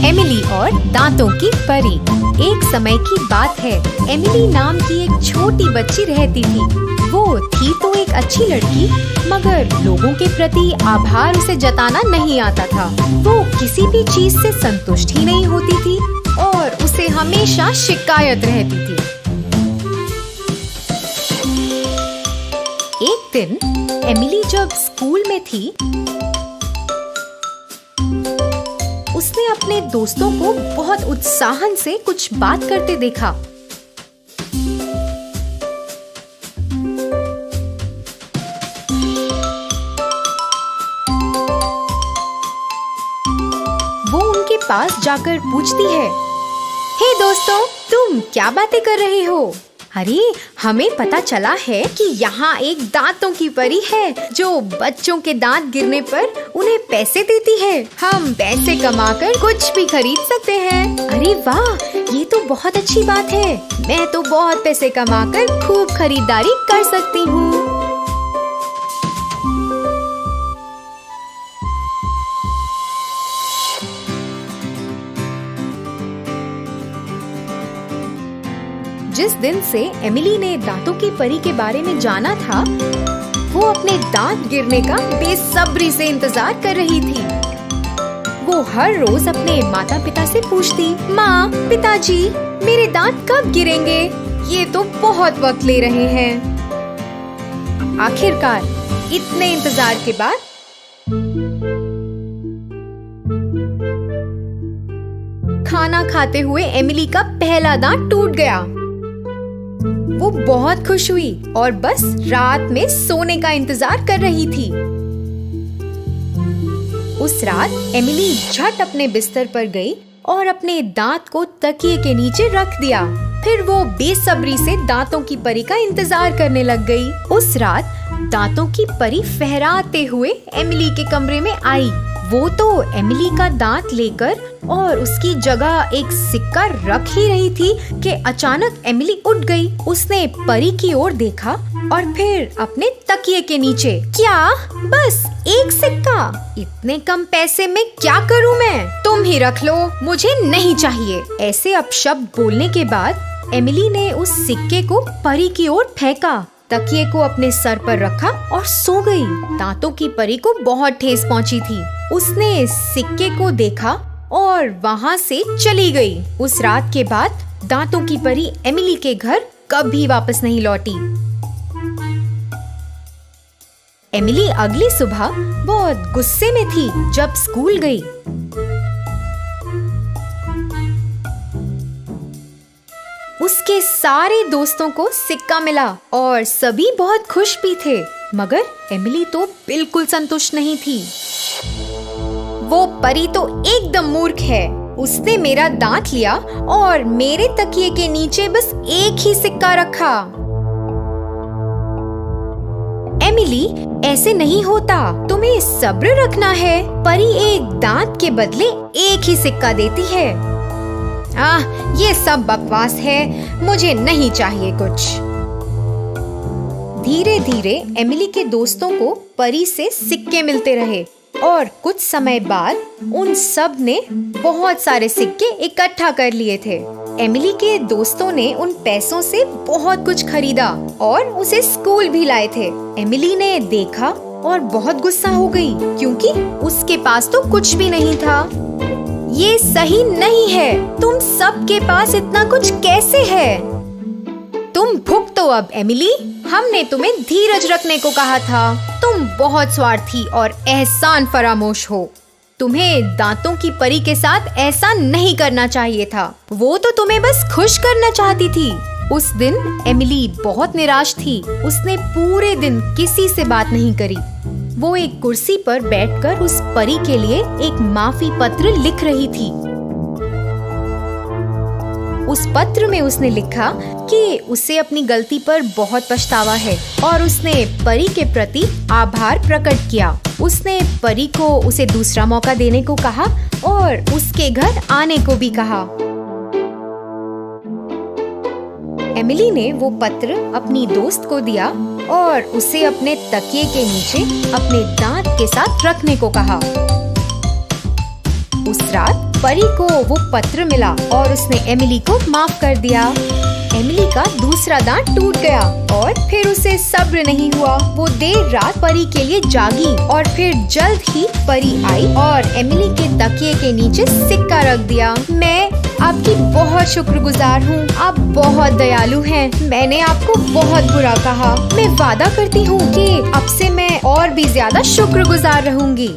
Emily और दांतों की परी। एक समय की बात है, एमिली नाम की एक छोटी बच्ची रहती थी। वो थी तो एक अच्छी लड़की, मगर लोगों के प्रति आभार उसे जताना नहीं आता था। वो किसी भी चीज से संतुष्ट ही नहीं होती थी और उसे हमेशा शिकायत रहती थी। एक दिन एमिली जब स्कूल में थी, उसने अपने दोस्तों को बहुत उत्साहन से कुछ बात करते देखा। वो उनके पास जाकर पूछती है, हे दोस्तों, तुम क्या बातें कर रहे हो? अरे, हमें पता चला है कि यहाँ एक दांतों की परी है जो बच्चों के दांत गिरने पर उन्हें पैसे देती है। हम पैसे कमाकर कुछ भी खरीद सकते हैं। अरे वाह, ये तो बहुत अच्छी बात है। मैं तो बहुत पैसे कमाकर खूब खरीदारी कर सकती हूँ। जिस दिन से एमिली ने दांतों की परी के बारे में जाना था, वो अपने दांत गिरने का बेसब्री से इंतजार कर रही थी। वो हर रोज अपने माता पिता से पूछती, माँ, पिताजी, मेरे दांत कब गिरेंगे? ये तो बहुत वक्त ले रहे हैं। आखिरकार इतने इंतजार के बाद खाना खाते हुए एमिली का पहला दांत टूट गया। वो बहुत खुश हुई और बस रात में सोने का इंतजार कर रही थी। उस रात एमिली झट अपने बिस्तर पर गई और अपने दांत को तकिए के नीचे रख दिया। फिर वो बेसब्री से दांतों की परी का इंतजार करने लग गई। उस रात दांतों की परी फहराते हुए एमिली के कमरे में आई। वो तो एमिली का दांत लेकर और उसकी जगह एक सिक्का रख ही रही थी कि अचानक एमिली उठ गई। उसने परी की ओर देखा और फिर अपने तकिए के नीचे। क्या? बस एक सिक्का? इतने कम पैसे में क्या करूं मैं? तुम ही रख लो, मुझे नहीं चाहिए। ऐसे अपशब्द बोलने के बाद एमिली ने उस सिक्के को परी की ओर फेंका, तकिए को अपने सर पर रखा और सो गई। दांतों की परी को बहुत ठेस पहुंची थी। उसने सिक्के को देखा और वहां से चली गई। उस रात के बाद दांतों की परी एमिली के घर कभी वापस नहीं लौटी। एमिली अगली सुबह बहुत गुस्से में थी जब स्कूल गई। उसके सारे दोस्तों को सिक्का मिला और सभी बहुत खुश भी थे, मगर एमिली तो बिल्कुल संतुष्ट नहीं थी। वो परी तो एकदम मूर्ख है। उसने मेरा दांत लिया और मेरे तकिए के नीचे बस एक ही सिक्का रखा। एमिली, ऐसे नहीं होता। तुम्हें सब्र रखना है। परी एक दांत के बदले एक ही सिक्का देती है। ये सब बकवास है। मुझे नहीं चाहिए कुछ। धीरे धीरे एमिली के दोस्तों को परी से सिक्के मिलते रहे और कुछ समय बाद उन सब ने बहुत सारे सिक्के इकट्ठा कर लिए थे। एमिली के दोस्तों ने उन पैसों से बहुत कुछ खरीदा और उसे स्कूल भी लाए थे। एमिली ने देखा और बहुत गुस्सा हो गई क्योंकि उसके पास तो कुछ भी नहीं था। ये सही नहीं है। तुम सबके पास इतना कुछ कैसे है? तुम भुगतो अब एमिली। हमने तुम्हें धीरज रखने को कहा था। तुम बहुत स्वार्थी और एहसान फरामोश हो। तुम्हें दांतों की परी के साथ ऐसा नहीं करना चाहिए था। वो तो तुम्हें बस खुश करना चाहती थी। उस दिन एमिली बहुत निराश थी। उसने पूरे दिन किसी से बात नहीं करी। वो एक कुर्सी पर बैठकर उस परी के लिए एक माफी पत्र लिख रही थी। उस पत्र में उसने लिखा कि उसे अपनी गलती पर बहुत पछतावा है और उसने परी के प्रति आभार प्रकट किया। उसने परी को उसे दूसरा मौका देने को कहा और उसके घर आने को भी कहा। एमिली ने वो पत्र अपनी दोस्त को दिया और उसे अपने तकिए के नीचे अपने दांत के साथ रखने को कहा। उस रात परी को वो पत्र मिला और उसने एमिली को माफ कर दिया। एमिली का दूसरा दांत टूट गया और फिर उसे सब्र नहीं हुआ। वो देर रात परी के लिए जागी और फिर जल्द ही परी आई और एमिली के तकिए के नीचे सिक्का रख दिया। मैं आपकी बहुत शुक्रगुजार हूँ। आप बहुत दयालु हैं। मैंने आपको बहुत बुरा कहा। मैं वादा करती हूँ कि अब से मैं और भी ज्यादा शुक्रगुजार रहूंगी।